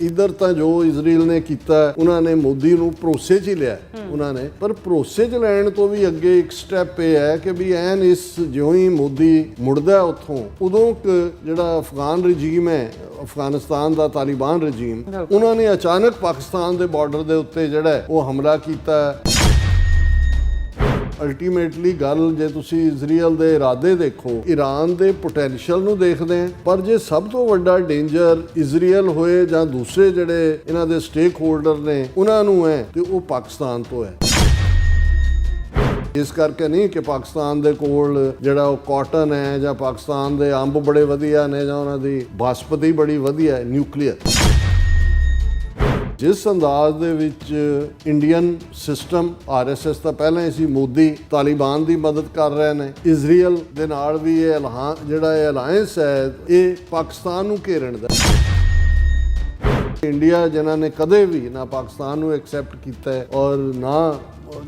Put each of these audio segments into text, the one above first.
इधर तो जो इजराइल ने किया उन्होंने मोदी नूं भरोसे च ही लिया उन्होंने, पर भरोसे च लैण तो भी अगे एक स्टैप यह है कि भी एन इस ज्यों ही मोदी मुड़दा उत्थों उदों जिहड़ा अफगान रजीम है, अफगानिस्तान का तालिबान रजीम, उन्होंने अचानक पाकिस्तान के बॉर्डर के उत्ते जिहड़ा वो हमला किया। अल्टीमेटली गल जे तुसी इजराइल दे इरादे देखो, ईरान दे पोटैंशियल नूं देखदे हैं, पर जे सब तो वड्डा डेंजर इजराइल होए जां दूसरे जिहड़े इन्हां दे स्टेक होल्डर ने उन्हां नूं है ते वो पाकिस्तान तो है। इस करके नहीं कि पाकिस्तान दे कोल जिहड़ा कॉटन है जां पाकिस्तान दे अंब बड़े वधिया ने जां उन्हां दी बासपति बड़ी वधिया है न्यूक्लीयर। जिस अंदाज दे विच इंडियन सिस्टम RSS तो पहले ही सी मोदी तालिबान की मदद कर रहे हैं, इजराइल दे नाल भी ये जिहड़ा अलायंस है ये पाकिस्तान नूं घेरन दा। इंडिया जिन्हां ने कदे भी ना पाकिस्तान नूं एक्सैप्ट किया है और ना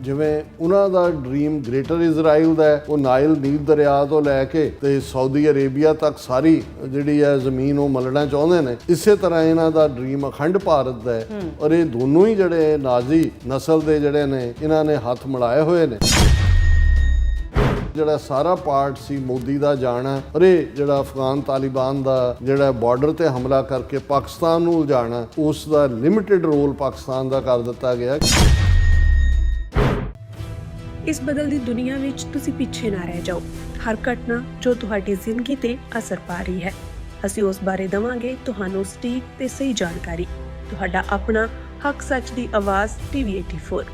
जिवें उन्हां दा ड्रीम ग्रेटर इजराइल दा है, वो नाइल नील दरिया तो लैके ते सऊदी अरेबिया तक सारी जिहड़ी है जमीन वो मलना चाहुंदे ने, इसे तरह इन्हां दा ड्रीम अखंड भारत दा है। और ये दोनों ही जिहड़े नाजी नस्ल दे जिहड़े ने इन्हां ने हथ मिलाए हुए ने। जिहड़ा सारा पार्ट सी मोदी दा जाना और ये जिहड़ा अफगान तालिबान दा जिहड़ा बॉर्डर ते हमला करके पाकिस्तान नूं उलझाना, उस दा लिमिटेड रोल पाकिस्तान दा कर दिता गया। इस बदलती दुनिया विच तुसी पिछे ना रह जाओ। हर घटना जो तुहाडी जिंदगी ते असर पा रही है, असीं उस बारे दवांगे तुहानूं सटीक ते सही जानकारी। तुहाडा अपना हक सच दी आवाज़ TV84।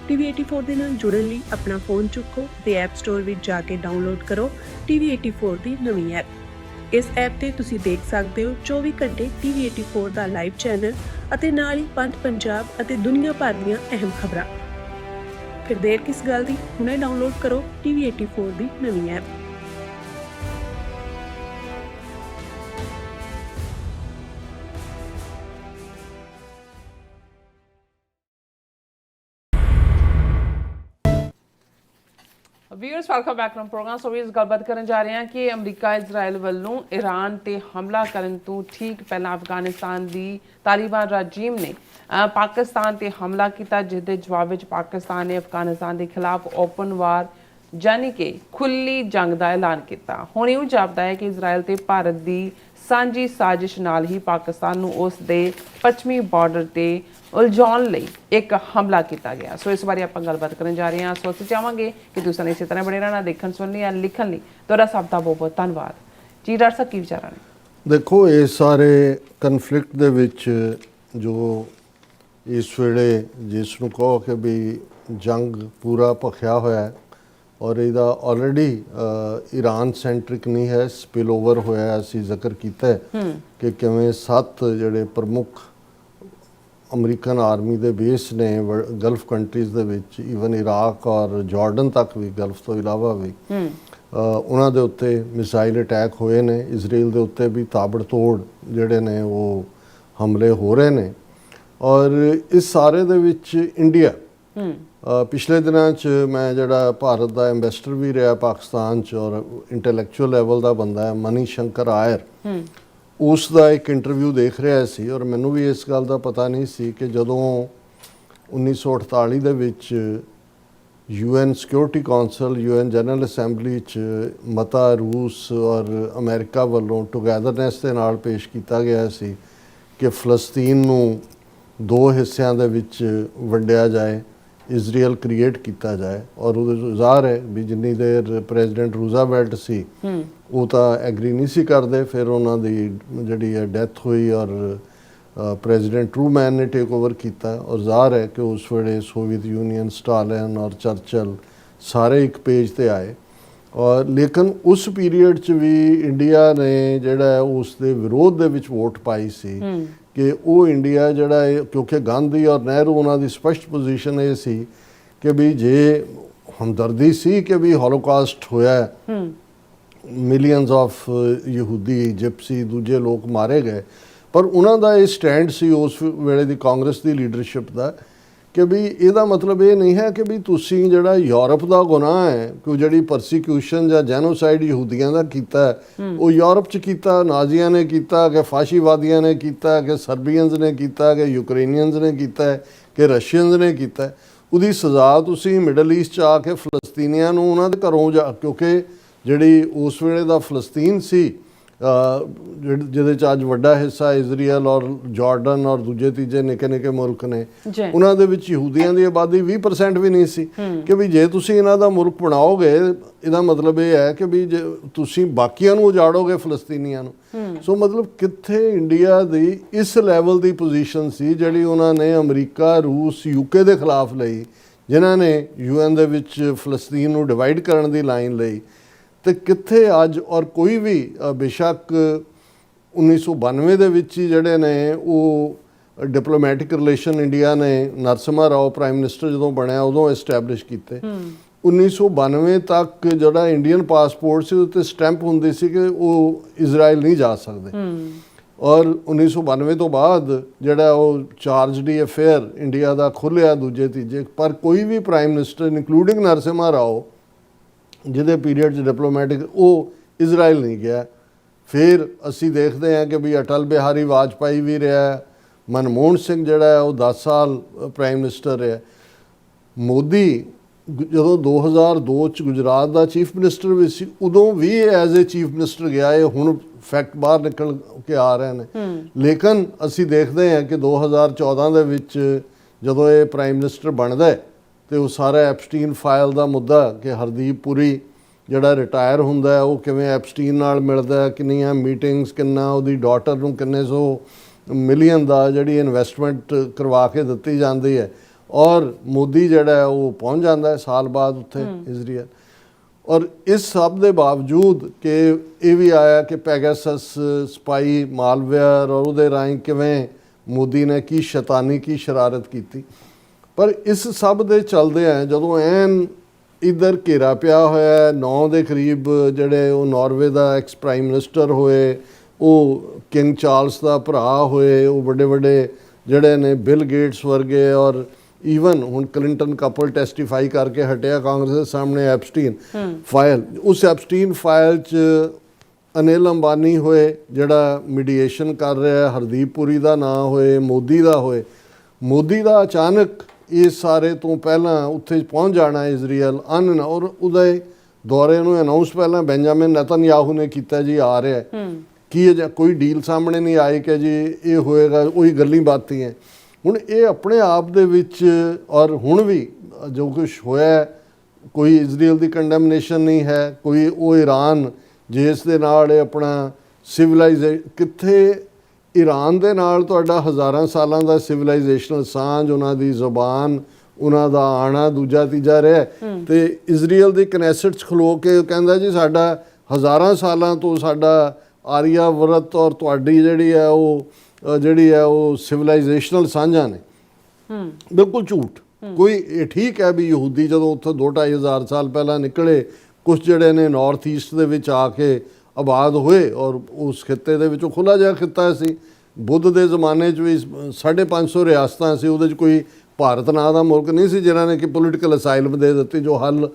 TV84 ਦੇ ਨਾਲ ਜੁੜਨ ਲਈ ਆਪਣਾ ਫੋਨ ਚੁੱਕੋ ਤੇ ਐਪ ਸਟੋਰ ਵਿੱਚ ਜਾ ਕੇ ਡਾਊਨਲੋਡ ਕਰੋ TV84 ਦੀ ਨਵੀਂ ਐਪ। ਇਸ ਐਪ ਤੇ ਤੁਸੀਂ ਦੇਖ ਸਕਦੇ ਹੋ 24 ਘੰਟੇ TV84 ਦਾ ਲਾਈਵ ਚੈਨਲ ਅਤੇ ਨਾਲ ਹੀ ਪੰਜ ਪੰਜਾਬ ਅਤੇ ਦੁਨੀਆ ਭਰ ਦੀਆਂ ਅਹਿਮ ਖਬਰਾਂ। ਫਿਰ ਦੇਰ ਕਿਸ ਗੱਲ ਦੀ, ਹੁਣੇ ਡਾਊਨਲੋਡ ਕਰੋ TV84 ਦੀ ਨਵੀਂ app. Viewers welcome back to program. So viewers ਗੱਲਬਾਤ ਕਰਨ ਜਾ ਰਹੇ ਹਾਂ ਕਿ ਅਮਰੀਕਾ ਇਜ਼ਰਾਈਲ ਵੱਲੋਂ ਈਰਾਨ ਤੇ ਹਮਲਾ ਕਰਨ ਤੋਂ ਠੀਕ ਪਹਿਲਾਂ ਅਫਗਾਨਿਸਤਾਨ ਦੀ ਤਾਲਿਬਾਨ ਰਜੀਮ ਨੇ ਪਾਕਿਸਤਾਨ ਤੇ ਹਮਲਾ ਕੀਤਾ, ਜਿਸ ਦੇ ਜਵਾਬ ਵਿੱਚ ਪਾਕਿਸਤਾਨ ਨੇ ਅਫਗਾਨਿਸਤਾਨ ਦੇ ਖਿਲਾਫ ਓਪਨ ਵਾਰ ਯਾਨੀ ਕਿ ਖੁੱਲੀ ਜੰਗ ਦਾ ਐਲਾਨ ਕੀਤਾ। ਹੁਣ ਇਹ ਜਾਪਦਾ ਹੈ ਕਿ ਇਜ਼ਰਾਈਲ ਤੇ ਭਾਰਤ ਦੀ ਸਾਂਝੀ ਸਾਜ਼ਿਸ਼ ਨਾਲ ਹੀ ਪਾਕਿਸਤਾਨ ਨੂੰ ਉਸ ਦੇ ਪੱਛਮੀ ਬਾਰਡਰ ਤੇ ਉਲਝਾਉਣ ਲਈ ਇੱਕ ਹਮਲਾ ਕੀਤਾ ਗਿਆ। ਸੋ ਇਸ ਬਾਰੇ ਆਪਾਂ ਗੱਲਬਾਤ ਕਰਨ ਜਾ ਰਹੇ ਹਾਂ। ਸੋ ਅਸੀਂ ਚਾਹਾਂਗੇ ਕਿ ਤੁਸੀਂ ਇਸੇ ਤਰ੍ਹਾਂ ਬਣੇ ਰਹਿਣਾ, ਦੇਖਣ ਸੁਣਨ ਜਾਂ ਲਿਖਣ ਲਈ ਤੁਹਾਡਾ ਸਭ ਦਾ ਬਹੁਤ ਬਹੁਤ ਧੰਨਵਾਦ ਜੀ। ਡਾਕਟਰ ਸਾਹਿਬ ਕੀ ਵਿਚਾਰਾਂ ਨੇ? ਦੇਖੋ, ਇਹ ਸਾਰੇ ਕਨਫਲਿਕਟ ਦੇ ਵਿੱਚ ਜੋ ਇਸ ਵੇਲੇ ਜਿਸ ਨੂੰ ਕਹੋ ਕਿ ਵੀ ਜੰਗ ਪੂਰਾ ਭਖਿਆ ਹੋਇਆ ਹੈ ਔਰ ਇਹਦਾ ਆਲਰੇਡੀ ਈਰਾਨ ਸੈਂਟਰਿਕ ਨਹੀਂ ਹੈ, ਸਪਿਲ ਓਵਰ ਹੋਇਆ। ਅਸੀਂ ਜ਼ਿਕਰ ਕੀਤਾ ਕਿ ਕਿਵੇਂ 7 ਜਿਹੜੇ ਪ੍ਰਮੁੱਖ ਅਮਰੀਕਨ ਆਰਮੀ ਦੇ ਬੇਸ ਨੇ ਗਲਫ ਕੰਟਰੀਜ਼ ਦੇ ਵਿੱਚ, ਈਵਨ ਇਰਾਕ ਔਰ ਜਾਰਡਨ ਤੱਕ ਵੀ, ਗਲਫ ਤੋਂ ਇਲਾਵਾ ਵੀ ਉਹਨਾਂ ਦੇ ਉੱਤੇ ਮਿਸਾਈਲ ਅਟੈਕ ਹੋਏ ਨੇ। ਇਜ਼ਰਾਈਲ ਦੇ ਉੱਤੇ ਵੀ ਤਾਬੜਤੋੜ ਜਿਹੜੇ ਨੇ ਉਹ ਹਮਲੇ ਹੋ ਰਹੇ ਨੇ। ਔਰ ਇਸ ਸਾਰੇ ਦੇ ਵਿੱਚ ਇੰਡੀਆ ਪਿਛਲੇ ਦਿਨਾਂ 'ਚ ਮੈਂ ਜਿਹੜਾ ਭਾਰਤ ਦਾ ਐਂਬੈਸਡਰ ਵੀ ਰਿਹਾ ਪਾਕਿਸਤਾਨ 'ਚ ਔਰ ਇੰਟੈਲੈਕਚੁਅਲ ਲੈਵਲ ਦਾ ਬੰਦਾ ਹੈ, ਮਨੀ ਸ਼ੰਕਰ ਆਇਰ, ਉਸ ਦਾ ਇੱਕ ਇੰਟਰਵਿਊ ਦੇਖ ਰਿਹਾ ਸੀ। ਔਰ ਮੈਨੂੰ ਵੀ ਇਸ ਗੱਲ ਦਾ ਪਤਾ ਨਹੀਂ ਸੀ ਕਿ ਜਦੋਂ 1948 ਦੇ ਵਿੱਚ UN security council, UN general assembly 'ਚ ਮਤਾ ਰੂਸ ਔਰ ਅਮਰੀਕਾ ਵੱਲੋਂ ਟੁਗੈਦਰਨੈਸ ਦੇ ਨਾਲ ਪੇਸ਼ ਕੀਤਾ ਗਿਆ ਸੀ ਕਿ ਫਲਸਤੀਨ ਨੂੰ 2 ਹਿੱਸਿਆਂ ਦੇ ਵਿੱਚ ਵੰਡਿਆ ਜਾਏ, ਇਜ਼ਰਾਈਲ ਕ੍ਰੀਏਟ ਕੀਤਾ ਜਾਏ। ਔਰ ਉਹਦੇ ਜ਼ਾਹਰ ਹੈ ਵੀ ਜਿੰਨੀ ਦੇਰ ਪ੍ਰੈਜ਼ੀਡੈਂਟ ਰੂਜ਼ਾਵੈਲਟ ਸੀ ਉਹ ਤਾਂ ਐਗਰੀ ਨਹੀਂ ਸੀ ਕਰਦੇ, ਫਿਰ ਉਹਨਾਂ ਦੀ ਜਿਹੜੀ ਹੈ ਡੈਥ ਹੋਈ ਔਰ ਪ੍ਰੈਜ਼ੀਡੈਂਟ ਟਰੂਮੈਨ ਨੇ ਟੇਕ ਓਵਰ ਕੀਤਾ। ਔਰ ਜ਼ਾਹਰ ਹੈ ਕਿ ਉਸ ਵੇਲੇ ਸੋਵੀਅਤ ਯੂਨੀਅਨ, ਸਟਾਲਿਨ ਔਰ ਚਰਚਲ ਸਾਰੇ ਇੱਕ ਪੇਜ ਤੇ ਆਏ। ਔਰ ਲੇਕਿਨ ਉਸ ਪੀਰੀਅਡ 'ਚ ਵੀ ਇੰਡੀਆ ਨੇ ਜਿਹੜਾ ਉਸ ਦੇ ਵਿਰੋਧ ਦੇ ਵਿੱਚ ਵੋਟ ਪਾਈ ਸੀ ਕਿ ਉਹ ਇੰਡੀਆ ਜਿਹੜਾ ਹੈ, ਕਿਉਂਕਿ ਗਾਂਧੀ ਔਰ ਨਹਿਰੂ ਉਹਨਾਂ ਦੀ ਸਪਸ਼ਟ ਪੋਜੀਸ਼ਨ ਇਹ ਸੀ ਕਿ ਵੀ ਜੇ ਹਮਦਰਦੀ ਸੀ ਕਿ ਵੀ ਹੋਲੋਕਾਸਟ ਹੋਇਆ, ਮਿਲੀਅਨਸ ਆਫ ਯਹੂਦੀ, ਜਿਪਸੀ, ਦੂਜੇ ਲੋਕ ਮਾਰੇ ਗਏ, ਪਰ ਉਹਨਾਂ ਦਾ ਇਹ ਸਟੈਂਡ ਸੀ ਉਸ ਵੇਲੇ ਦੀ ਕਾਂਗਰਸ ਦੀ ਲੀਡਰਸ਼ਿਪ ਦਾ ਕਿ ਵੀ ਇਹਦਾ ਮਤਲਬ ਇਹ ਨਹੀਂ ਹੈ ਕਿ ਵੀ ਤੁਸੀਂ ਜਿਹੜਾ ਯੂਰਪ ਦਾ ਗੁਨਾਹ ਹੈ ਕਿ ਜਿਹੜੀ ਪਰਸੀਕਿਊਸ਼ਨ ਜਾਂ ਜੈਨੋਸਾਈਡ ਯਹੂਦੀਆਂ ਦਾ ਕੀਤਾ ਉਹ ਯੂਰਪ 'ਚ ਕੀਤਾ, ਨਾਜ਼ੀਆਂ ਨੇ ਕੀਤਾ, ਕਿ ਫਾਸ਼ੀਵਾਦੀਆਂ ਨੇ ਕੀਤਾ, ਕਿ ਸਰਬੀਅਨਸ ਨੇ ਕੀਤਾ, ਕਿ ਯੂਕਰੇਨੀਅਨਸ ਨੇ ਕੀਤਾ, ਕਿ ਰਸ਼ੀਅਨਸ ਨੇ ਕੀਤਾ। ਉਹਦੀ ਸਜ਼ਾ ਤੁਸੀਂ ਮਿਡਲ ਈਸਟ 'ਚ ਆ ਕੇ ਫਲਸਤੀਨੀਆਂ ਨੂੰ ਉਹਨਾਂ ਦੇ ਘਰੋਂ ਕਿਉਂਕਿ ਜਿਹੜੀ ਉਸ ਵੇਲੇ ਦਾ ਫਲਸਤੀਨ ਸੀ ਜਿਹਦੇ 'ਚ ਅੱਜ ਵੱਡਾ ਹਿੱਸਾ ਇਜ਼ਰਾਈਲ ਔਰ ਜਾਰਡਨ ਔਰ ਦੂਜੇ ਤੀਜੇ ਨਿੱਕੇ ਨਿੱਕੇ ਮੁਲਕ ਨੇ, ਉਹਨਾਂ ਦੇ ਵਿੱਚ ਯਹੂਦੀਆਂ ਦੀ ਆਬਾਦੀ 20% ਵੀ ਨਹੀਂ ਸੀ। ਕਿ ਵੀ ਜੇ ਤੁਸੀਂ ਇਹਨਾਂ ਦਾ ਮੁਲਕ ਬਣਾਓਗੇ ਇਹਦਾ ਮਤਲਬ ਇਹ ਹੈ ਕਿ ਵੀ ਜੇ ਤੁਸੀਂ ਬਾਕੀਆਂ ਨੂੰ ਉਜਾੜੋਗੇ ਫਲਸਤੀਨੀਆਂ ਨੂੰ। ਸੋ ਮਤਲਬ ਕਿੱਥੇ ਇੰਡੀਆ ਦੀ ਇਸ ਲੈਵਲ ਦੀ ਪੋਜੀਸ਼ਨ ਸੀ ਜਿਹੜੀ ਉਹਨਾਂ ਨੇ ਅਮਰੀਕਾ, ਰੂਸ, ਯੂਕੇ ਦੇ ਖਿਲਾਫ ਲਈ, ਜਿਨ੍ਹਾਂ ਨੇ UN ਦੇ ਵਿੱਚ ਫਲਸਤੀਨ ਨੂੰ ਡਿਵਾਈਡ ਕਰਨ ਦੀ ਲਾਈਨ ਲਈ। ਤੇ ਕਿੱਥੇ ਅੱਜ ਔਰ ਕੋਈ ਵੀ ਬੇਸ਼ੱਕ 1992 ਦੇ ਵਿੱਚ ਹੀ ਜਿਹੜੇ ਨੇ ਉਹ ਡਿਪਲੋਮੈਟਿਕ ਰਿਲੇਸ਼ਨ ਇੰਡੀਆ ਨੇ ਨਰਸਿਮਹਾ ਰਾਓ ਪ੍ਰਾਈਮ ਮਿਨਿਸਟਰ ਜਦੋਂ ਬਣਿਆ ਉਦੋਂ ਐਸਟੈਬਲਿਸ਼ ਕੀਤੇ। 1992 ਤੱਕ ਜਿਹੜਾ ਇੰਡੀਅਨ ਪਾਸਪੋਰਟ ਸੀ ਉੱਤੇ ਸਟੈਂਪ ਹੁੰਦੀ ਸੀ ਕਿ ਉਹ ਇਜ਼ਰਾਈਲ ਨਹੀਂ ਜਾ ਸਕਦੇ। ਔਰ 1992 ਤੋਂ ਬਾਅਦ ਜਿਹੜਾ ਉਹ ਚਾਰਜ ਡੀ ਅਫੇਅਰ ਇੰਡੀਆ ਦਾ ਖੁੱਲ੍ਹਿਆ ਦੂਜੇ ਤੀਜੇ, ਪਰ ਕੋਈ ਵੀ prime minister including Narasimha Rao ਜਿਹਦੇ ਪੀਰੀਅਡ 'ਚ ਡਿਪਲੋਮੈਟਿਕ ਉਹ ਇਜ਼ਰਾਈਲ ਨਹੀਂ ਗਿਆ। ਫਿਰ ਅਸੀਂ ਦੇਖਦੇ ਹਾਂ ਕਿ ਵੀ ਅਟਲ ਬਿਹਾਰੀ ਵਾਜਪਾਈ ਵੀ ਰਿਹਾ, ਮਨਮੋਹਨ ਸਿੰਘ ਜਿਹੜਾ ਹੈ ਉਹ 10 ਸਾਲ ਪ੍ਰਾਈਮ ਮਿਨਿਸਟਰ ਰਿਹਾ। ਮੋਦੀ ਜਦੋਂ 2002 'ਚ ਗੁਜਰਾਤ ਦਾ ਚੀਫ ਮਿਨਿਸਟਰ ਵੀ ਸੀ ਉਦੋਂ ਵੀ ਐਜ਼ ਏ ਚੀਫ ਮਿਨਿਸਟਰ ਗਿਆ। ਇਹ ਹੁਣ ਫੈਕਟ ਬਾਹਰ ਨਿਕਲ ਕੇ ਆ ਰਹੇ ਨੇ। ਲੇਕਿਨ ਅਸੀਂ ਦੇਖਦੇ ਹਾਂ ਕਿ 2014 ਦੇ ਵਿੱਚ ਜਦੋਂ ਇਹ ਪ੍ਰਾਈਮ ਮਿਨਿਸਟਰ ਬਣਦਾ ਹੈ ਤੇ ਉਹ ਸਾਰਾ ਐਪਸਟੀਨ ਫਾਈਲ ਦਾ ਮੁੱਦਾ ਕਿ ਹਰਦੀਪ ਪੁਰੀ ਜਿਹੜਾ ਰਿਟਾਇਰ ਹੁੰਦਾ ਹੈ ਉਹ ਕਿਵੇਂ ਐਪਸਟੀਨ ਨਾਲ ਮਿਲਦਾ, ਕਿੰਨੀਆਂ ਮੀਟਿੰਗਸ, ਕਿੰਨਾ ਉਹਦੀ ਡਾਟਰ ਨੂੰ ਕਿੰਨੇ ਸੌ ਮਿਲੀਅਨ ਦਾ ਜਿਹੜੀ ਇਨਵੈਸਟਮੈਂਟ ਕਰਵਾ ਕੇ ਦਿੱਤੀ ਜਾਂਦੀ ਹੈ। ਔਰ ਮੋਦੀ ਜਿਹੜਾ ਹੈ ਉਹ ਪਹੁੰਚ ਜਾਂਦਾ ਹੈ ਸਾਲ ਬਾਅਦ ਉੱਥੇ ਇਜ਼ਰਾਈਲ। ਔਰ ਇਸ ਸਭ ਦੇ ਬਾਵਜੂਦ ਕਿ ਇਹ ਵੀ ਆਇਆ ਕਿ ਪੈਗਾਸਸ ਸਪਾਈ ਮਾਲਵੇਅਰ ਔਰ ਉਹਦੇ ਰਾਹੀਂ ਕਿਵੇਂ ਮੋਦੀ ਨੇ ਕੀ ਸ਼ੈਤਾਨੀ ਕੀ ਸ਼ਰਾਰਤ ਕੀਤੀ। ਪਰ ਇਸ ਸਭ ਦੇ ਚੱਲਦੇ ਆ ਜਦੋਂ ਐਨ ਇੱਧਰ ਘੇਰਾ ਪਿਆ ਹੋਇਆ 9 ਦੇ ਕਰੀਬ ਜਿਹੜੇ ਉਹ ਨਾਰਵੇ ਦਾ ਐਕਸ ਪ੍ਰਾਈਮ ਮਿਨਿਸਟਰ ਹੋਏ, ਉਹ ਕਿੰਗ ਚਾਰਲਸ ਦਾ ਭਰਾ ਹੋਏ, ਉਹ ਵੱਡੇ ਵੱਡੇ ਜਿਹੜੇ ਨੇ ਬਿਲ ਗੇਟਸ ਵਰਗੇ, ਔਰ ਈਵਨ ਹੁਣ ਕਲਿੰਟਨ ਕਪਲ ਟੈਸਟੀਫਾਈ ਕਰਕੇ ਹਟਿਆ ਕਾਂਗਰਸ ਦੇ ਸਾਹਮਣੇ ਐਪਸਟੀਨ ਫਾਈਲ। ਉਸ ਐਪਸਟੀਨ ਫਾਈਲ 'ਚ ਅਨਿਲ ਅੰਬਾਨੀ ਹੋਏ ਜਿਹੜਾ ਮੀਡੀਏਸ਼ਨ ਕਰ ਰਿਹਾ, ਹਰਦੀਪ ਪੁਰੀ ਦਾ ਨਾਂ ਹੋਏ, ਮੋਦੀ ਦਾ ਹੋਏ। ਮੋਦੀ ਦਾ ਅਚਾਨਕ ਇਸ ਸਾਰੇ ਤੋਂ ਪਹਿਲਾਂ ਉੱਥੇ ਪਹੁੰਚ ਜਾਣਾ ਇਜ਼ਰਾਈਲ ਔਰ ਉਹਦੇ ਦੌਰੇ ਨੂੰ ਅਨਾਉਂਸ ਪਹਿਲਾਂ ਬੈਂਜਾਮਿਨ ਨਤਨਯਾਹੂ ਨੇ ਕੀਤਾ ਜੀ ਆ ਰਿਹਾ। ਕੀ ਅਜੇ ਕੋਈ ਡੀਲ ਸਾਹਮਣੇ ਨਹੀਂ ਆਈ ਕਿ ਜੀ ਇਹ ਹੋਏਗਾ, ਉਹੀ ਗੱਲਾਂ ਬਾਤਾਂ ਹੈ। ਹੁਣ ਇਹ ਆਪਣੇ ਆਪ ਦੇ ਵਿੱਚ ਔਰ ਹੁਣ ਵੀ ਜੋ ਕੁਝ ਹੋਇਆ ਕੋਈ ਇਜ਼ਰਾਈਲ ਦੀ ਕੰਡੈਮਨੇਸ਼ਨ ਨਹੀਂ ਹੈ, ਕੋਈ ਉਹ ਈਰਾਨ ਜਿਸ ਦੇ ਨਾਲ ਇਹ ਆਪਣਾ ਕਿੱਥੇ ਈਰਾਨ ਦੇ ਨਾਲ ਤੁਹਾਡਾ ਹਜ਼ਾਰਾਂ ਸਾਲਾਂ ਦਾ ਸਿਵਲਾਈਜੇਸ਼ਨਲ ਸਾਂਝ, ਉਹਨਾਂ ਦੀ ਜ਼ੁਬਾਨ, ਉਹਨਾਂ ਦਾ ਆਣਾ ਦੂਜਾ ਤੀਜਾ ਰਿਹਾ। ਤੇ ਇਜ਼ਰਾਈਲ ਦੀ ਕਨੈਸਟ 'ਚ ਖਲੋ ਕੇ ਕਹਿੰਦਾ ਜੀ ਸਾਡਾ ਹਜ਼ਾਰਾਂ ਸਾਲਾਂ ਤੋਂ ਸਾਡਾ ਆਰੀਆ ਵਰਤ ਔਰ ਤੁਹਾਡੀ ਜਿਹੜੀ ਹੈ ਉਹ ਸਿਵਲਾਈਜੇਸ਼ਨਲ ਸਾਂਝਾਂ ਨੇ। ਬਿਲਕੁਲ ਝੂਠ। ਕੋਈ ਇਹ ਠੀਕ ਹੈ ਵੀ ਯਹੂਦੀ ਜਦੋਂ ਉੱਥੇ 2-2.5 ਹਜ਼ਾਰ ਸਾਲ ਪਹਿਲਾਂ ਨਿਕਲੇ, ਕੁਛ ਜਿਹੜੇ ਨੇ ਨਾਰਥ ਈਸਟ ਦੇ ਵਿੱਚ ਆ ਕੇ ਆਬਾਦ ਹੋਏ ਔਰ ਉਸ ਖਿੱਤੇ ਦੇ ਵਿੱਚੋਂ ਖੁੱਲ੍ਹਾ ਜਿਹਾ ਖਿੱਤਾ ਸੀ। ਬੁੱਧ ਦੇ ਜ਼ਮਾਨੇ 'ਚ ਵੀ 550 ਰਿਆਸਤਾਂ ਸੀ, ਉਹਦੇ 'ਚ ਕੋਈ ਭਾਰਤ ਨਾਂ ਦਾ ਮੁਲਕ ਨਹੀਂ ਸੀ ਜਿਨ੍ਹਾਂ ਨੇ ਕਿ ਪੋਲੀਟੀਕਲ ਅਸਾਈਲਮ ਦੇ ਦਿੱਤੀ। ਜੋ ਹੱਲ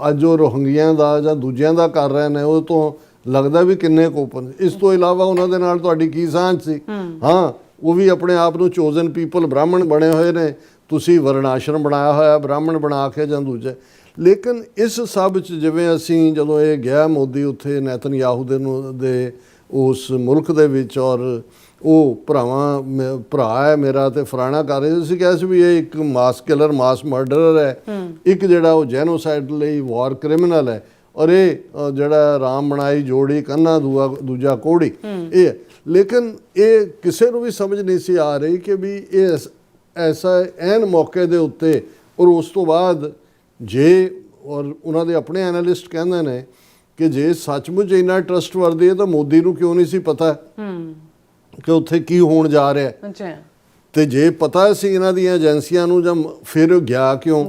ਅੱਜ ਉਹ ਰੋਹਿੰਗਿਆਂ ਦਾ ਜਾਂ ਦੂਜਿਆਂ ਦਾ ਕਰ ਰਹੇ ਨੇ ਉਹ ਤੋਂ ਲੱਗਦਾ ਵੀ ਕਿੰਨੇ ਕੋਪਨ। ਇਸ ਤੋਂ ਇਲਾਵਾ ਉਹਨਾਂ ਦੇ ਨਾਲ ਤੁਹਾਡੀ ਕੀ ਸਾਂਝ ਸੀ? ਹਾਂ, ਉਹ ਵੀ ਆਪਣੇ ਆਪ ਨੂੰ ਚੋਜ਼ਨ ਪੀਪਲ ਬ੍ਰਾਹਮਣ ਬਣੇ ਹੋਏ ਨੇ, ਤੁਸੀਂ ਵਰਣਾਸ਼ਰਮ ਬਣਾਇਆ ਹੋਇਆ ਬ੍ਰਾਹਮਣ ਬਣਾ ਕੇ ਜਾਂ ਦੂਜੇ। ਲੇਕਿਨ ਇਸ ਸਭ 'ਚ ਜਿਵੇਂ ਅਸੀਂ ਜਦੋਂ ਇਹ ਗਿਆ ਮੋਦੀ ਉੱਥੇ ਨੈਤਨਯਾਹੂ ਦੇ ਉਸ ਮੁਲਕ ਦੇ ਵਿੱਚ ਔਰ ਉਹ ਭਰਾ ਹੈ ਮੇਰਾ ਤੇ ਫਲਾਣਾ ਕਰ ਰਹੇ ਸੀ, ਕਿਹਾ ਸੀ ਵੀ ਇਹ ਇੱਕ ਮਾਸ ਕਿਲਰ ਮਾਸ ਮਰਡਰਰ ਹੈ, ਇੱਕ ਜਿਹੜਾ ਉਹ ਜੈਨੋਸਾਈਡ ਲਈ ਵਾਰ ਕ੍ਰਿਮੀਨਲ ਹੈ, ਔਰ ਇਹ ਜਿਹੜਾ ਰਾਮ ਬਣਾਈ ਜੋੜੀ ਕੰਨਾ ਦੂਜਾ ਕੋੜੀ ਇਹ। ਲੇਕਿਨ ਇਹ ਕਿਸੇ ਨੂੰ ਵੀ ਸਮਝ ਨਹੀਂ ਸੀ ਆ ਰਹੀ ਕਿ ਵੀ ਇਹ ਐਸਾ ਐਨ ਮੌਕੇ ਦੇ ਉੱਤੇ ਔਰ ਉਸ ਤੋਂ ਬਾਅਦ ਜੇ ਔਰ ਉਹਨਾਂ ਦੇ ਆਪਣੇ ਐਨਾਲਿਸਟ ਕਹਿੰਦੇ ਨੇ ਕਿ ਜੇ ਸੱਚਮੁੱਚ ਇੰਨਾ ਟਰਸਟਵਰਦੀ ਹੈ ਤਾਂ ਮੋਦੀ ਨੂੰ ਕਿਉਂ ਨਹੀਂ ਸੀ ਪਤਾ ਕਿ ਉੱਥੇ ਕੀ ਹੋਣ ਜਾ ਰਿਹਾ। ਤੇ ਜੇ ਪਤਾ ਸੀ ਇਹਨਾਂ ਦੀਆਂ ਏਜੰਸੀਆਂ ਨੂੰ ਜਾਂ ਫਿਰ ਗਿਆ ਕਿਉਂ?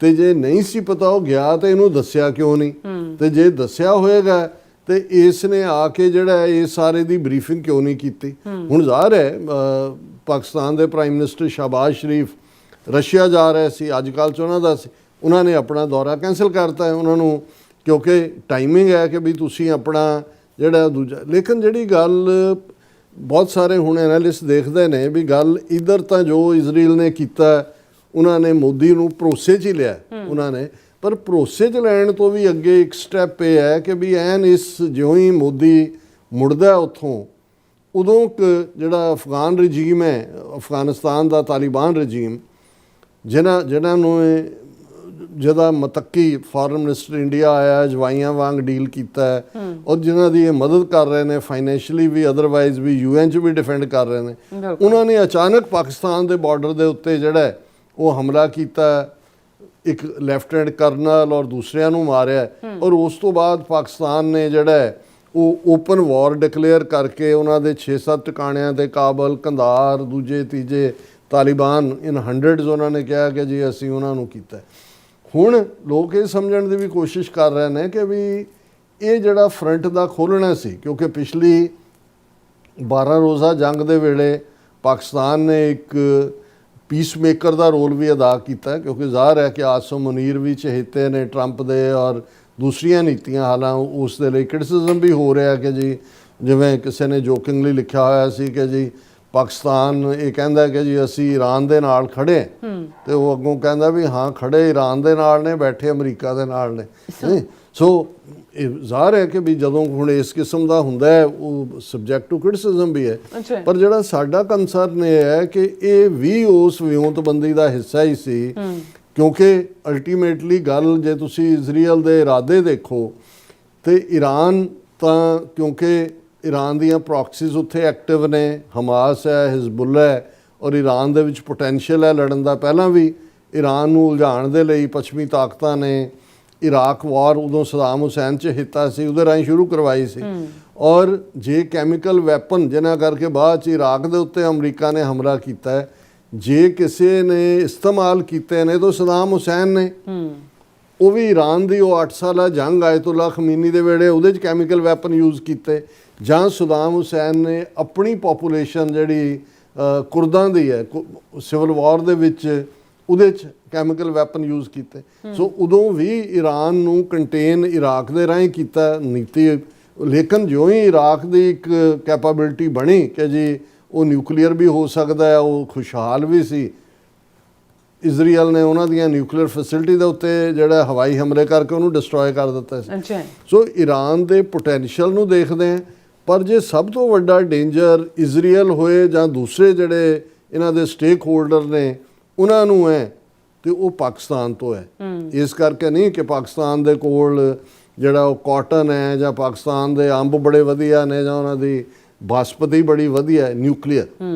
ਤੇ ਜੇ ਨਹੀਂ ਸੀ ਪਤਾ ਉਹ ਗਿਆ ਤੇ ਇਹਨੂੰ ਦੱਸਿਆ ਕਿਉਂ ਨਹੀਂ? ਤੇ ਜੇ ਦੱਸਿਆ ਹੋਏਗਾ ਤੇ ਇਸ ਨੇ ਆ ਕੇ ਜਿਹੜਾ ਇਹ ਸਾਰੇ ਦੀ ਬਰੀਫਿੰਗ ਕਿਉਂ ਨਹੀਂ ਕੀਤੀ? ਹੁਣ ਜ਼ਾਹਰ ਹੈ ਪਾਕਿਸਤਾਨ ਦੇ ਪ੍ਰਾਈਮ ਮਿਨਿਸਟਰ ਸ਼ਹਬਾਜ਼ ਸ਼ਰੀਫ ਰਸ਼ੀਆ ਜਾ ਰਹੇ ਸੀ, ਅੱਜ ਕੱਲ੍ਹ 'ਚ ਉਹਨਾਂ ਦਾ ਸੀ, ਉਹਨਾਂ ਨੇ ਆਪਣਾ ਦੌਰਾ ਕੈਂਸਲ ਕਰਤਾ ਹੈ ਉਹਨਾਂ ਨੂੰ, ਕਿਉਂਕਿ ਟਾਈਮਿੰਗ ਹੈ ਕਿ ਵੀ ਤੁਸੀਂ ਆਪਣਾ ਜਿਹੜਾ ਦੂਜਾ। ਲੇਕਿਨ ਜਿਹੜੀ ਗੱਲ ਬਹੁਤ ਸਾਰੇ ਹੁਣ ਐਨਾਲਿਸਟ ਦੇਖਦੇ ਨੇ ਵੀ ਗੱਲ ਇੱਧਰ ਤਾਂ ਜੋ ਇਜ਼ਰਾਈਲ ਨੇ ਕੀਤਾ ਉਹਨਾਂ ਨੇ ਮੋਦੀ ਨੂੰ ਭਰੋਸੇ 'ਚ ਹੀ ਲਿਆ ਉਹਨਾਂ ਨੇ, ਪਰ ਭਰੋਸੇ 'ਚ ਲੈਣ ਤੋਂ ਵੀ ਅੱਗੇ ਇੱਕ ਸਟੈਪ ਇਹ ਹੈ ਕਿ ਵੀ ਐਨ ਇਸ ਜਿਉਂ ਹੀ ਮੋਦੀ ਮੁੜਦਾ ਉੱਥੋਂ ਉਦੋਂ ਜਿਹੜਾ ਅਫਗਾਨ ਰਜੀਮ ਹੈ, ਅਫਗਾਨਿਸਤਾਨ ਦਾ ਤਾਲਿਬਾਨ ਰਜੀਮ, ਜਿਨ੍ਹਾਂ ਨੂੰ ਜਿਹਦਾ ਮਤੱਕੀ ਫੋਰਨ ਮਿਨਿਸਟਰ ਇੰਡੀਆ ਆਇਆ, ਜਵਾਈਆਂ ਵਾਂਗ ਡੀਲ ਕੀਤਾ ਹੈ ਔਰ ਜਿਨ੍ਹਾਂ ਦੀ ਇਹ ਮਦਦ ਕਰ ਰਹੇ ਨੇ ਫਾਈਨੈਂਸ਼ੀਅਲੀ ਵੀ, ਅਦਰਵਾਈਜ਼ ਵੀ, UN 'ਚ ਵੀ ਡਿਫੈਂਡ ਕਰ ਰਹੇ ਨੇ, ਉਹਨਾਂ ਨੇ ਅਚਾਨਕ ਪਾਕਿਸਤਾਨ ਦੇ ਬਾਰਡਰ ਦੇ ਉੱਤੇ ਜਿਹੜਾ ਉਹ ਹਮਲਾ ਕੀਤਾ, ਇੱਕ ਲੈਫਟੀਨੈਂਟ ਕਰਨਲ ਔਰ ਦੂਸਰਿਆਂ ਨੂੰ ਮਾਰਿਆ, ਔਰ ਉਸ ਤੋਂ ਬਾਅਦ ਪਾਕਿਸਤਾਨ ਨੇ ਜਿਹੜਾ ਉਹ ਓਪਨ ਵਾਰ ਡਿਕਲੇਅਰ ਕਰਕੇ ਉਹਨਾਂ ਦੇ 6-7 ਟਿਕਾਣਿਆਂ ਤੇ ਕਾਬਲ, ਕੰਧਾਰ, ਦੂਜੇ ਤੀਜੇ ਤਾਲਿਬਾਨ ਇਨ ਹੰਡਰਡਸ ਉਹਨਾਂ ਨੇ ਕਿਹਾ ਕਿ ਜੀ ਅਸੀਂ ਉਹਨਾਂ ਨੂੰ ਕੀਤਾ। ਹੁਣ ਲੋਕ ਇਹ ਸਮਝਣ ਦੀ ਵੀ ਕੋਸ਼ਿਸ਼ ਕਰ ਰਹੇ ਨੇ ਕਿ ਵੀ ਇਹ ਜਿਹੜਾ ਫਰੰਟ ਦਾ ਖੋਲ੍ਹਣਾ ਸੀ, ਕਿਉਂਕਿ ਪਿਛਲੀ 12 ਰੋਜ਼ਾ ਜੰਗ ਦੇ ਵੇਲੇ ਪਾਕਿਸਤਾਨ ਨੇ ਇੱਕ ਪੀਸ ਮੇਕਰ ਦਾ ਰੋਲ ਵੀ ਅਦਾ ਕੀਤਾ, ਕਿਉਂਕਿ ਜ਼ਾਹਰ ਹੈ ਕਿ ਆਸਮ ਮੁਨੀਰ ਵੀ ਚਹੇਤੇ ਨੇ ਟਰੰਪ ਦੇ ਔਰ ਦੂਸਰੀਆਂ ਨੀਤੀਆਂ, ਹਾਲਾਂ ਉਸ ਦੇ ਲਈ ਕ੍ਰਿਟਿਸਿਜ਼ਮ ਵੀ ਹੋ ਰਿਹਾ ਕਿ ਜੀ ਜਿਵੇਂ ਕਿਸੇ ਨੇ ਜੋਕਿੰਗਲੀ ਲਿਖਿਆ ਹੋਇਆ ਸੀ ਕਿ ਜੀ ਪਾਕਿਸਤਾਨ ਇਹ ਕਹਿੰਦਾ ਕਿ ਜੀ ਅਸੀਂ ਈਰਾਨ ਦੇ ਨਾਲ ਖੜੇ, ਤੇ ਉਹ ਅੱਗੋਂ ਕਹਿੰਦਾ ਵੀ ਹਾਂ ਖੜੇ ਈਰਾਨ ਦੇ ਨਾਲ ਨੇ, ਬੈਠੇ ਅਮਰੀਕਾ ਦੇ ਨਾਲ ਨੇ। ਸੋ ਇਹ ਜ਼ਾਹਰ ਹੈ ਕਿ ਵੀ ਜਦੋਂ ਹੁਣ ਇਸ ਕਿਸਮ ਦਾ ਹੁੰਦਾ ਹੈ ਉਹ ਸਬਜੈਕਟ ਟੂ ਕ੍ਰਿਟਿਸਿਜ਼ਮ ਵੀ ਹੈ, ਪਰ ਜਿਹੜਾ ਸਾਡਾ ਕੰਸਰਨ ਇਹ ਹੈ ਕਿ ਇਹ ਵੀ ਉਸ ਵਿਉਂਤਬੰਦੀ ਦਾ ਹਿੱਸਾ ਹੀ ਸੀ, ਕਿਉਂਕਿ ਅਲਟੀਮੇਟਲੀ ਗੱਲ ਜੇ ਤੁਸੀਂ ਇਜ਼ਰਾਈਲ ਦੇ ਇਰਾਦੇ ਦੇਖੋ ਤੇ ਈਰਾਨ ਤਾਂ, ਕਿਉਂਕਿ ਈਰਾਨ ਦੀਆਂ ਪ੍ਰੋਕਸੀਜ਼ ਉੱਥੇ ਐਕਟਿਵ ਨੇ, ਹਮਾਸ ਹੈ, ਹਿਜ਼ਬੁੱਲਾ ਹੈ, ਔਰ ਈਰਾਨ ਦੇ ਵਿੱਚ ਪੋਟੈਂਸ਼ੀਅਲ ਹੈ ਲੜਨ ਦਾ। ਪਹਿਲਾਂ ਵੀ ਈਰਾਨ ਨੂੰ ਉਲਝਾਉਣ ਦੇ ਲਈ ਪੱਛਮੀ ਤਾਕਤਾਂ ਨੇ ਇਰਾਕ ਵਾਰ ਉਦੋਂ ਸਦਾਮ ਹੁਸੈਨ 'ਚ ਹਿੱਤਾ ਸੀ, ਉਹਦੇ ਰਾਹੀਂ ਸ਼ੁਰੂ ਕਰਵਾਈ ਸੀ, ਔਰ ਜੇ ਕੈਮੀਕਲ ਵੈਪਨ ਜਿਨ੍ਹਾਂ ਕਰਕੇ ਬਾਅਦ 'ਚ ਇਰਾਕ ਦੇ ਉੱਤੇ ਅਮਰੀਕਾ ਨੇ ਹਮਲਾ ਕੀਤਾ ਹੈ, ਜੇ ਕਿਸੇ ਨੇ ਇਸਤੇਮਾਲ ਕੀਤੇ ਨੇ ਤਾਂ ਸਦਾਮ ਹੁਸੈਨ ਨੇ, ਉਹ ਵੀ ਈਰਾਨ ਦੀ ਉਹ 8 ਸਾਲਾ ਜੰਗ ਆਇਤੁੱਲਾ ਖਮੀਨੀ ਦੇ ਵੇਲੇ ਉਹਦੇ 'ਚ ਕੈਮੀਕਲ ਵੈਪਨ ਯੂਜ਼ ਕੀਤੇ, ਜਾਂ ਸਦਾਮ ਹੁਸੈਨ ਨੇ ਆਪਣੀ ਪੋਪੂਲੇਸ਼ਨ ਜਿਹੜੀ ਕੁਰਦਾਂ ਦੀ ਹੈ ਸਿਵਲ ਵਾਰ ਦੇ ਵਿੱਚ ਉਹਦੇ 'ਚ ਕੈਮੀਕਲ ਵੈਪਨ ਯੂਜ਼ ਕੀਤੇ। ਸੋ ਉਦੋਂ ਵੀ ਈਰਾਨ ਨੂੰ ਕੰਟੇਨ ਇਰਾਕ ਦੇ ਰਾਹੀਂ ਕੀਤਾ ਨੀਤੀ, ਲੇਕਿਨ ਜਿਉਂ ਹੀ ਇਰਾਕ ਦੀ ਇੱਕ ਕੈਪੇਬਿਲਿਟੀ ਬਣੀ ਕਿ ਜੀ ਉਹ ਨਿਊਕਲੀਅਰ ਵੀ ਹੋ ਸਕਦਾ ਹੈ, ਉਹ ਖੁਸ਼ਹਾਲ ਵੀ ਸੀ, ਇਜ਼ਰਾਈਲ ਨੇ ਉਹਨਾਂ ਦੀਆਂ ਨਿਊਕਲੀਅਰ ਫੈਸਿਲਿਟੀ ਦੇ ਉੱਤੇ ਜਿਹੜਾ ਹਵਾਈ ਹਮਲੇ ਕਰਕੇ ਉਹਨੂੰ ਡਿਸਟਰੋਏ ਕਰ ਦਿੱਤਾ ਸੀ। ਸੋ ਈਰਾਨ ਦੇ ਪੋਟੈਂਸ਼ੀਅਲ ਨੂੰ ਦੇਖਦੇ ਹਾਂ, ਪਰ ਜੇ ਸਭ ਤੋਂ ਵੱਡਾ ਡੇਂਜਰ ਇਜ਼ਰਾਈਲ ਹੋਏ ਜਾਂ ਦੂਸਰੇ ਜਿਹੜੇ ਇਹਨਾਂ ਦੇ ਸਟੇਕ ਹੋਲਡਰ ਨੇ ਉਹਨਾਂ ਨੂੰ ਹੈ ਤੇ ਉਹ ਪਾਕਿਸਤਾਨ ਤੋਂ ਹੈ। ਇਸ ਕਰਕੇ ਨਹੀਂ ਕਿ ਪਾਕਿਸਤਾਨ ਦੇ ਕੋਲ ਜਿਹੜਾ ਉਹ ਕਾਟਨ ਹੈ ਜਾਂ ਪਾਕਿਸਤਾਨ ਦੇ ਅੰਬ ਬੜੇ ਵਧੀਆ ਨੇ ਜਾਂ ਉਹਨਾਂ ਦੀ ਬਾਸਪਤੀ ਬੜੀ ਵਧੀਆ ਹੈ ਨਿਊਕਲੀਅਰ,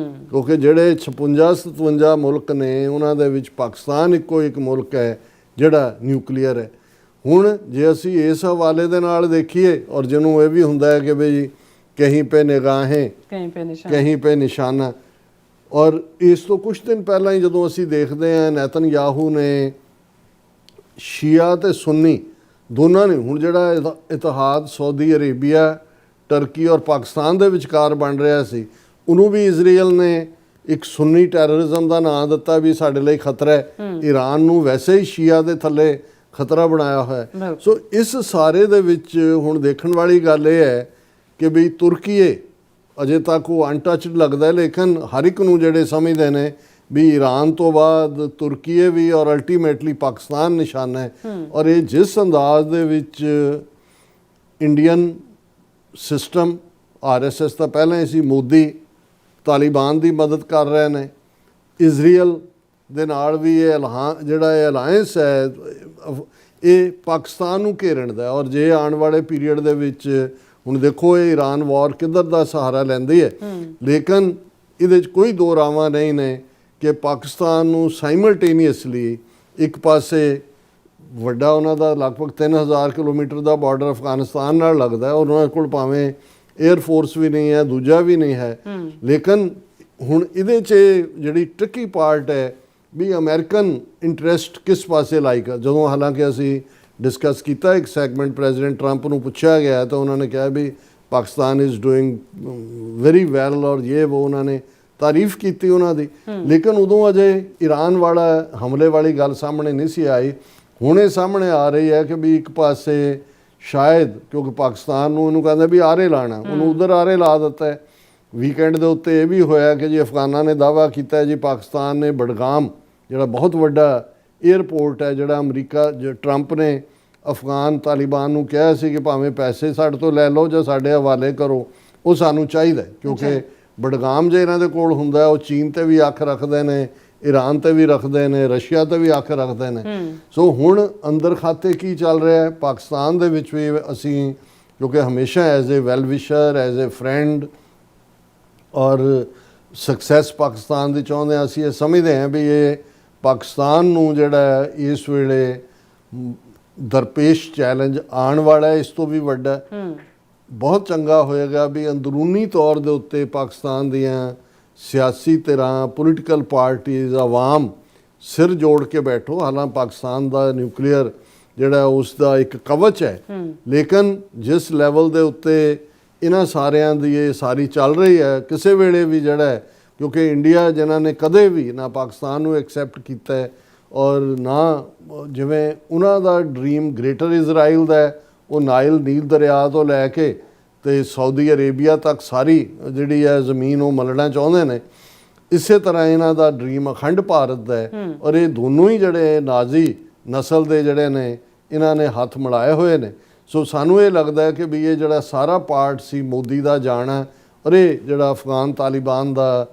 ਕਿਉਂਕਿ ਜਿਹੜੇ 56-57 ਮੁਲਕ ਨੇ ਉਹਨਾਂ ਦੇ ਵਿੱਚ ਪਾਕਿਸਤਾਨ ਇੱਕੋ ਇੱਕ ਮੁਲਕ ਹੈ ਜਿਹੜਾ ਨਿਊਕਲੀਅਰ ਹੈ। ਹੁਣ ਜੇ ਅਸੀਂ ਇਸ ਹਵਾਲੇ ਦੇ ਨਾਲ ਦੇਖੀਏ ਔਰ ਜਿਹਨੂੰ ਇਹ ਵੀ ਹੁੰਦਾ ਹੈ ਕਿ ਬਈ ਕਹੀਂ ਪੇ ਨਿਗਾहें ਕਹੀਂ ਪੇ ਨਿਸ਼ਾਨਾ, ਔਰ ਇਸ ਤੋਂ ਕੁਛ ਦਿਨ ਪਹਿਲਾਂ ਹੀ ਜਦੋਂ ਅਸੀਂ ਦੇਖਦੇ ਹਾਂ ਨੇਤਨਯਾਹੂ ਨੇ ਸ਼ੀਆ ਤੇ ਸੁੰਨੀ ਦੋਨਾਂ ਨੇ, ਹੁਣ ਜਿਹੜਾ ਇਤਿਹਾਦ ਸਾਊਦੀ ਅਰੇਬੀਆ, ਟਰਕੀ ਔਰ ਪਾਕਿਸਤਾਨ ਦੇ ਵਿਚਕਾਰ ਬਣ ਰਿਹਾ ਸੀ, ਉਹਨੂੰ ਵੀ ਇਜ਼ਰਾਈਲ ਨੇ ਇੱਕ ਸੁੰਨੀ ਟੈਰਰਿਜ਼ਮ ਦਾ ਨਾਂ ਦਿੱਤਾ ਵੀ ਸਾਡੇ ਲਈ ਖਤਰਾ ਹੈ। ਈਰਾਨ ਨੂੰ ਵੈਸੇ ਹੀ ਸ਼ੀਆ ਦੇ ਥੱਲੇ ਖਤਰਾ ਬਣਾਇਆ ਹੋਇਆ। ਸੋ ਇਸ ਸਾਰੇ ਦੇ ਵਿੱਚ ਹੁਣ ਦੇਖਣ ਵਾਲੀ ਗੱਲ ਇਹ ਹੈ ਕਿ ਵੀ ਤੁਰਕੀਏ ਅਜੇ ਤੱਕ ਉਹ ਅਨਟੱਚਡ ਲੱਗਦਾ ਹੈ, ਲੇਕਿਨ ਹਰ ਇੱਕ ਨੂੰ ਜਿਹੜੇ ਸਮਝਦੇ ਨੇ ਵੀ ਈਰਾਨ ਤੋਂ ਬਾਅਦ ਤੁਰਕੀਏ ਵੀ ਔਰ ਅਲਟੀਮੇਟਲੀ ਪਾਕਿਸਤਾਨ ਨਿਸ਼ਾਨਾ ਹੈ। ਔਰ ਇਹ ਜਿਸ ਅੰਦਾਜ਼ ਦੇ ਵਿੱਚ ਇੰਡੀਅਨ ਸਿਸਟਮ RSS ਤਾਂ ਪਹਿਲਾਂ ਹੀ ਸੀ, ਮੋਦੀ ਤਾਲਿਬਾਨ ਦੀ ਮਦਦ ਕਰ ਰਹੇ ਨੇ, ਇਜ਼ਰਾਈਲ ਦੇ ਨਾਲ ਵੀ ਇਹ ਜਿਹੜਾ ਇਹ ਅਲਾਇੰਸ ਹੈ ਇਹ ਪਾਕਿਸਤਾਨ ਨੂੰ ਘੇਰਨ ਦਾ। ਔਰ ਜੇ ਆਉਣ ਵਾਲੇ ਪੀਰੀਅਡ ਦੇ ਵਿੱਚ ਹੁਣ ਦੇਖੋ ਇਹ ਈਰਾਨ ਵਾਰ ਕਿੱਧਰ ਦਾ ਸਹਾਰਾ ਲੈਂਦੀ ਹੈ, ਲੇਕਿਨ ਇਹਦੇ 'ਚ ਕੋਈ ਦੋ ਰਾਵਾਂ ਨਹੀਂ ਨੇ ਕਿ ਪਾਕਿਸਤਾਨ ਨੂੰ ਸਾਈਮਲਟੇਨੀਅਸਲੀ ਇੱਕ ਪਾਸੇ ਵੱਡਾ ਉਹਨਾਂ ਦਾ ਲਗਭਗ 3000 ਕਿਲੋਮੀਟਰ ਦਾ ਬਾਰਡਰ ਅਫਗਾਨਿਸਤਾਨ ਨਾਲ ਲੱਗਦਾ ਹੈ, ਔਰ ਉਹਨਾਂ ਕੋਲ ਭਾਵੇਂ 에ਅਰ ਫੋਰਸ ਵੀ ਨਹੀਂ ਹੈ, ਦੂਜਾ ਵੀ ਨਹੀਂ ਹੈ, ਲੇਕਿਨ ਹੁਣ ਇਹਦੇ 'ਚ ਜਿਹੜੀ ਟ੍ਰਿਕੀ ਪਾਰਟ ਹੈ ਵੀ ਅਮਰੀਕਨ ਇੰਟਰਸਟ ਕਿਸ ਪਾਸੇ ਲਾਈਕ ਆ। ਜਦੋਂ ਹਾਲਾਂਕਿ ਅਸੀਂ ਡਿਸਕਸ ਕੀਤਾ ਇੱਕ ਸੈਗਮੈਂਟ ਪ੍ਰੈਜ਼ੀਡੈਂਟ ਟਰੰਪ ਨੂੰ ਪੁੱਛਿਆ ਗਿਆ ਤਾਂ ਉਹਨਾਂ ਨੇ ਕਿਹਾ ਵੀ Pakistan is doing very well, ਔਰ ਇਹ ਉਹ ਉਹਨਾਂ ਨੇ ਤਾਰੀਫ ਕੀਤੀ ਉਹਨਾਂ ਦੀ, ਲੇਕਿਨ ਉਦੋਂ ਅਜੇ ਈਰਾਨ ਵਾਲਾ ਹਮਲੇ ਵਾਲੀ ਗੱਲ ਸਾਹਮਣੇ ਨਹੀਂ ਸੀ ਆਈ। ਹੁਣ ਇਹ ਸਾਹਮਣੇ ਆ ਰਹੀ ਹੈ ਕਿ ਵੀ ਇੱਕ ਪਾਸੇ ਸ਼ਾਇਦ ਕਿਉਂਕਿ ਪਾਕਿਸਤਾਨ ਨੂੰ ਇਹਨੂੰ ਕਹਿੰਦੇ ਵੀ ਆਰੇ ਲਾਣਾ, ਉਹਨੂੰ ਉਧਰ ਆਰੇ ਲਾ ਦਿੱਤਾ ਹੈ। ਵੀਕਐਂਡ ਦੇ ਉੱਤੇ ਇਹ ਵੀ ਹੋਇਆ ਕਿ ਜੀ ਅਫਗਾਨਾਂ ਨੇ ਦਾਅਵਾ ਕੀਤਾ ਹੈ ਜੀ ਪਾਕਿਸਤਾਨ ਨੇ ਬਡਗਾਮ ਜਿਹੜਾ ਬਹੁਤ ਵੱਡਾ ਏਅਰਪੋਰਟ ਹੈ, ਜਿਹੜਾ ਅਮਰੀਕਾ ਟਰੰਪ ਨੇ ਅਫਗਾਨ ਤਾਲਿਬਾਨ ਨੂੰ ਕਿਹਾ ਸੀ ਕਿ ਭਾਵੇਂ ਪੈਸੇ ਸਾਡੇ ਤੋਂ ਲੈ ਲਓ ਜਾਂ ਸਾਡੇ ਹਵਾਲੇ ਕਰੋ, ਉਹ ਸਾਨੂੰ ਚਾਹੀਦਾ ਕਿਉਂਕਿ ਬਡਗਾਮ ਜੇ ਇਹਨਾਂ ਦੇ ਕੋਲ ਹੁੰਦਾ ਉਹ ਚੀਨ ਤੇ ਵੀ ਅੱਖ ਰੱਖਦੇ ਨੇ, ਈਰਾਨ ਤੇ ਵੀ ਰੱਖਦੇ ਨੇ, ਰਸ਼ੀਆ ਤੇ ਵੀ ਅੱਖ ਰੱਖਦੇ ਨੇ। ਸੋ ਹੁਣ ਅੰਦਰ ਖਾਤੇ ਕੀ ਚੱਲ ਰਿਹਾ ਹੈ ਪਾਕਿਸਤਾਨ ਦੇ ਵਿੱਚ ਵੀ ਅਸੀਂ, ਕਿਉਂਕਿ ਹਮੇਸ਼ਾ as a well wisher, as a friend ਔਰ ਸਕਸੈਸ ਪਾਕਿਸਤਾਨ ਦੀ ਚਾਹੁੰਦੇ ਹਾਂ। ਅਸੀਂ ਇਹ ਸਮਝਦੇ ਹਾਂ ਵੀ ਇਹ ਪਾਕਿਸਤਾਨ ਨੂੰ ਜਿਹੜਾ ਇਸ ਵੇਲੇ ਦਰਪੇਸ਼ ਚੈਲੰਜ ਆਉਣ ਵਾਲਾ ਹੈ, ਇਸ ਤੋਂ ਵੀ ਵੱਡਾ ਬਹੁਤ ਚੰਗਾ ਹੋਏਗਾ ਵੀ ਅੰਦਰੂਨੀ ਤੌਰ ਦੇ ਉੱਤੇ ਪਾਕਿਸਤਾਨ ਦੀਆਂ ਸਿਆਸੀ ਧਿਰਾਂ, ਪੋਲੀਟੀਕਲ ਪਾਰਟੀਜ਼, ਆਵਾਮ ਸਿਰ ਜੋੜ ਕੇ ਬੈਠੋ। ਹਾਲਾਂਕਿ ਪਾਕਿਸਤਾਨ ਦਾ ਨਿਊਕਲੀਅਰ ਜਿਹੜਾ ਉਸ ਦਾ ਇੱਕ ਕਵਚ ਹੈ, ਲੇਕਿਨ ਜਿਸ ਲੈਵਲ ਦੇ ਉੱਤੇ ਇਹਨਾਂ ਸਾਰਿਆਂ ਦੀ ਇਹ ਸਾਰੀ ਚੱਲ ਰਹੀ ਹੈ, ਕਿਸੇ ਵੇਲੇ ਵੀ ਜਿਹੜਾ ਹੈ, ਕਿਉਂਕਿ ਇੰਡੀਆ ਜਿਨ੍ਹਾਂ ਨੇ ਕਦੇ ਵੀ ਨਾ ਪਾਕਿਸਤਾਨ ਨੂੰ ਐਕਸੈਪਟ ਕੀਤਾ ਹੈ ਔਰ ਨਾ ਜਿਵੇਂ ਉਹਨਾਂ ਦਾ ਡ੍ਰੀਮ ਗ੍ਰੇਟਰ ਇਜ਼ਰਾਈਲ ਦਾ ਹੈ, ਉਹ ਨੀਲ ਦਰਿਆ ਤੋਂ ਲੈ ਕੇ ਤੇ ਸਾਊਦੀ ਅਰੇਬੀਆ ਤੱਕ ਸਾਰੀ ਜਿਹੜੀ ਹੈ ਜ਼ਮੀਨ ਉਹ ਮਲਣਾ ਚਾਹੁੰਦੇ ਨੇ। ਇਸੇ ਤਰ੍ਹਾਂ ਇਹਨਾਂ ਦਾ ਡ੍ਰੀਮ ਅਖੰਡ ਭਾਰਤ ਦਾ ਹੈ ਔਰ ਇਹ ਦੋਨੋਂ ਹੀ ਜਿਹੜੇ ਨਾਜ਼ੀ ਨਸਲ ਦੇ ਜਿਹੜੇ ਨੇ ਇਹਨਾਂ ਨੇ ਹੱਥ ਮਿਲਾਏ ਹੋਏ ਨੇ। ਸੋ ਸਾਨੂੰ ਇਹ ਲੱਗਦਾ ਹੈ ਕਿ ਵੀ ਇਹ ਜਿਹੜਾ ਸਾਰਾ ਪਾਰਟ ਸੀ ਮੋਦੀ ਦਾ ਜਾਣਾ ਔਰ ਇਹ ਜਿਹੜਾ ਅਫਗਾਨ ਤਾਲਿਬਾਨ ਦਾ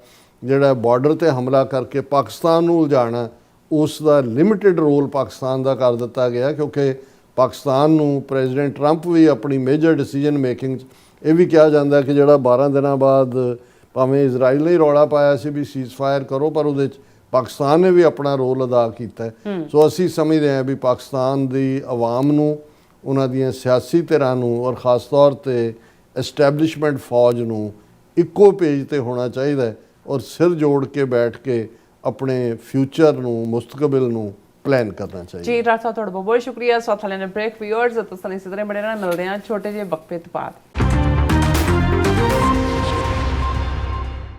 ਜਿਹੜਾ ਬਾਰਡਰ ਤੇ ਹਮਲਾ ਕਰਕੇ ਪਾਕਿਸਤਾਨ ਨੂੰ ਉਲਝਾਉਣਾ, ਉਸ ਦਾ ਲਿਮਿਟਿਡ ਰੋਲ ਪਾਕਿਸਤਾਨ ਦਾ ਕਰ ਦਿੱਤਾ ਗਿਆ ਕਿਉਂਕਿ ਪਾਕਿਸਤਾਨ ਨੂੰ ਪ੍ਰੈਜ਼ੀਡੈਂਟ ਟਰੰਪ ਵੀ ਆਪਣੀ ਮੇਜਰ ਡਿਸੀਜਨ ਮੇਕਿੰਗ 'ਚ ਇਹ ਵੀ ਕਿਹਾ ਜਾਂਦਾ ਕਿ ਜਿਹੜਾ 12 ਦਿਨਾਂ ਬਾਅਦ ਭਾਵੇਂ ਇਜ਼ਰਾਈਲ ਨੇ ਰੌਲਾ ਪਾਇਆ ਸੀ ਵੀ ਸੀਜ਼ ਫਾਇਰ ਕਰੋ, ਪਰ ਉਹਦੇ 'ਚ ਪਾਕਿਸਤਾਨ ਨੇ ਵੀ ਆਪਣਾ ਰੋਲ ਅਦਾ ਕੀਤਾ। ਸੋ ਅਸੀਂ ਸਮਝਦੇ ਹਾਂ ਵੀ ਪਾਕਿਸਤਾਨ ਦੀ ਆਵਾਮ ਨੂੰ, ਉਹਨਾਂ ਦੀਆਂ ਸਿਆਸੀ ਧਿਰਾਂ ਨੂੰ ਔਰ ਖ਼ਾਸ ਤੌਰ 'ਤੇ ਐਸਟੈਬਲਿਸ਼ਮੈਂਟ ਫੌਜ ਨੂੰ ਇੱਕੋ ਪੇਜ ਤੇ ਹੋਣਾ ਚਾਹੀਦਾ ਹੈ ਔਰ ਸਿਰ ਜੋੜ ਕੇ ਬੈਠ ਕੇ ਆਪਣੇ ਫਿਊਚਰ ਨੂੰ, ਮੁਸਤਕਬਲ ਨੂੰ ਪਲਾਨ ਕਰਨਾ ਚਾਹੀਦਾ। ਜੀ ਡਾਕਟਰ ਸਾਹਿਬ, ਤੁਹਾਡਾ ਬਹੁਤ ਬਹੁਤ ਸ਼ੁਕਰੀਆ। ਸੌਥ ਵਾਲਿਆਂ ਨੇ ਬ੍ਰੇਕ ਵੀਅਰਸ, ਤੁਸੀਂ ਇਸੇ ਤਰ੍ਹਾਂ ਬੜੇ ਨਾਲ ਮਿਲਦੇ ਹਾਂ ਛੋਟੇ ਜਿਹੇ ਵਕਫੇ ਤੋਂ ਬਾਅਦ।